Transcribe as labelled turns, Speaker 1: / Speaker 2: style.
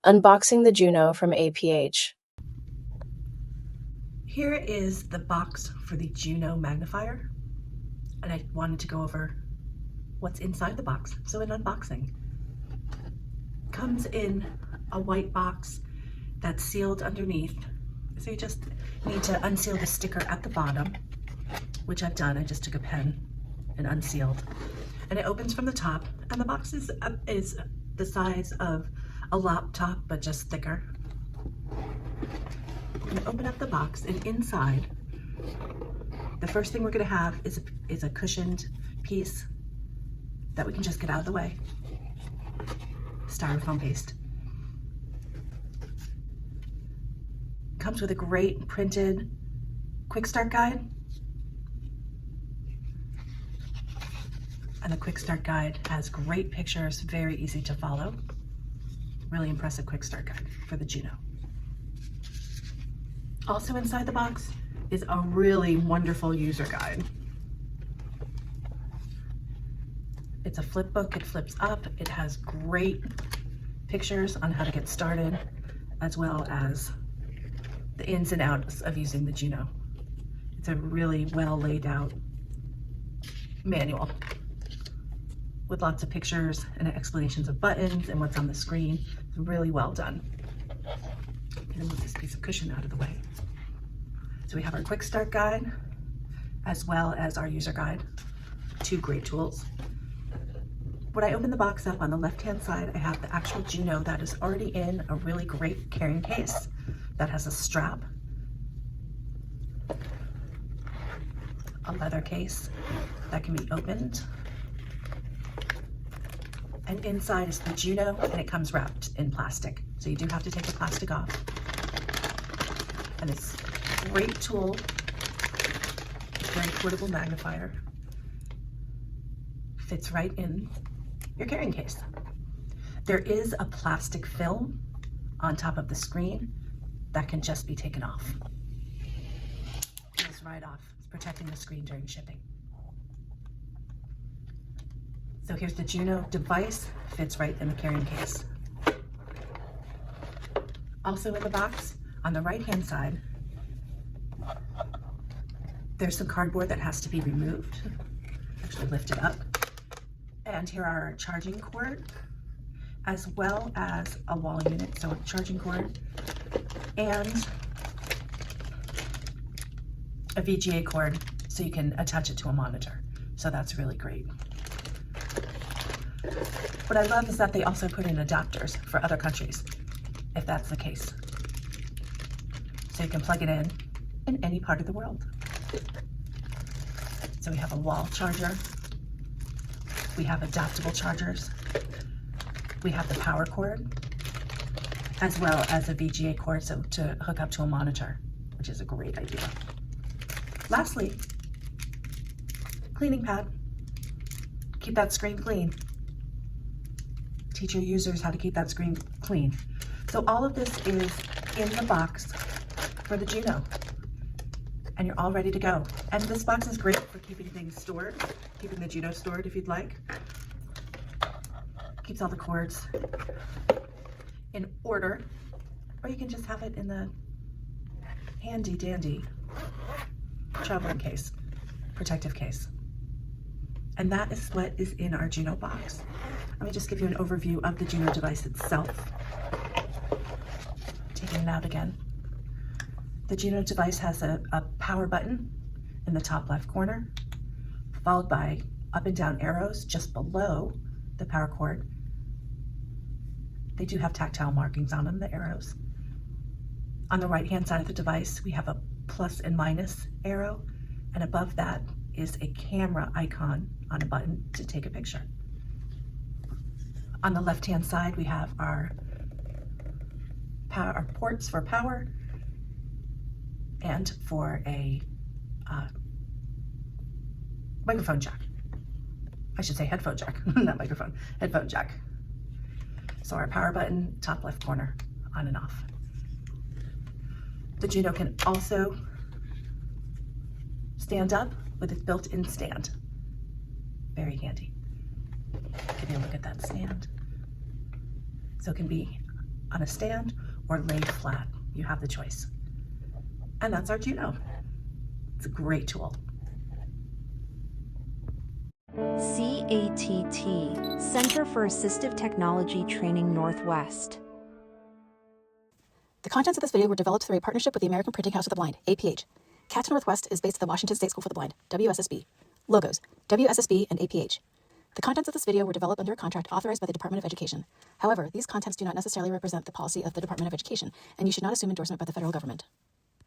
Speaker 1: Unboxing the Juno from APH.
Speaker 2: Here is the box for the Juno magnifier, and I wanted to go over what's inside the box. So an unboxing. Comes in a white box that's sealed underneath. So you just need to unseal the sticker at the bottom, which I've done. I just took a pen and unsealed. And it opens from the top, and the box is the size of a laptop, but just thicker. You open up the box, and inside, the first thing we're gonna have is a cushioned piece that we can just get out of the way. Styrofoam paste. Comes with a great printed quick start guide. And the quick start guide has great pictures, very easy to follow. Really impressive quick start guide for the Juno. Also inside the box is a really wonderful user guide. It's a flip book, it flips up. It has great pictures on how to get started, as well as the ins and outs of using the Juno. It's a really well laid out manual with lots of pictures and explanations of buttons and what's on the screen. It's really well done. I'm gonna move this piece of cushion out of the way. So we have our quick start guide, as well as our user guide. Two great tools. When I open the box up, on the left-hand side, I have the actual Juno that is already in a really great carrying case that has a strap, a leather case that can be opened, and inside is the Juno, and it comes wrapped in plastic. So you do have to take the plastic off. And it's a great tool, very portable magnifier. Fits right in your carrying case. There is a plastic film on top of the screen that can just be taken off. Peels right off, protecting the screen during shipping. So here's the Juno device, fits right in the carrying case. Also in the box, on the right-hand side, there's some cardboard that has to be removed. Actually lift it up. And here are our charging cord, as well as a wall unit, so a charging cord, and a VGA cord, so you can attach it to a monitor. So that's really great. What I love is that they also put in adapters for other countries, if that's the case. So you can plug it in any part of the world. So we have a wall charger. We have adaptable chargers. We have the power cord, as well as a VGA cord, so to hook up to a monitor, which is a great idea. Lastly, cleaning pad. Keep that screen clean. Teach your users how to keep that screen clean. So all of this is in the box for the Juno, and you're all ready to go. And this box is great for keeping things stored, keeping the Juno stored if you'd like. Keeps all the cords in order, or you can just have it in the handy dandy traveling case, protective case. And that is what is in our Juno box. Let me just give you an overview of the Juno device itself. Taking it out again. The Juno device has a power button in the top left corner, followed by up and down arrows just below the power cord. They do have tactile markings on them, the arrows. On the right-hand side of the device, we have a plus and minus arrow, and above that is a camera icon on a button to take a picture. On the left-hand side, we have our ports for power and for a microphone jack. I should say headphone jack, not microphone, headphone jack. So our power button, top left corner, on and off. The Juno can also stand up with its built-in stand. Very handy. Give you a look at that stand. So it can be on a stand or lay flat. You have the choice. And that's our Juno. It's a great tool.
Speaker 3: CATT, Center for Assistive Technology Training Northwest.
Speaker 4: The contents of this video were developed through a partnership with the American Printing House of the Blind, APH. CATT Northwest is based at the Washington State School for the Blind, WSSB. Logos, WSSB and APH. The contents of this video were developed under a contract authorized by the Department of Education. However, these contents do not necessarily represent the policy of the Department of Education, and you should not assume endorsement by the federal government.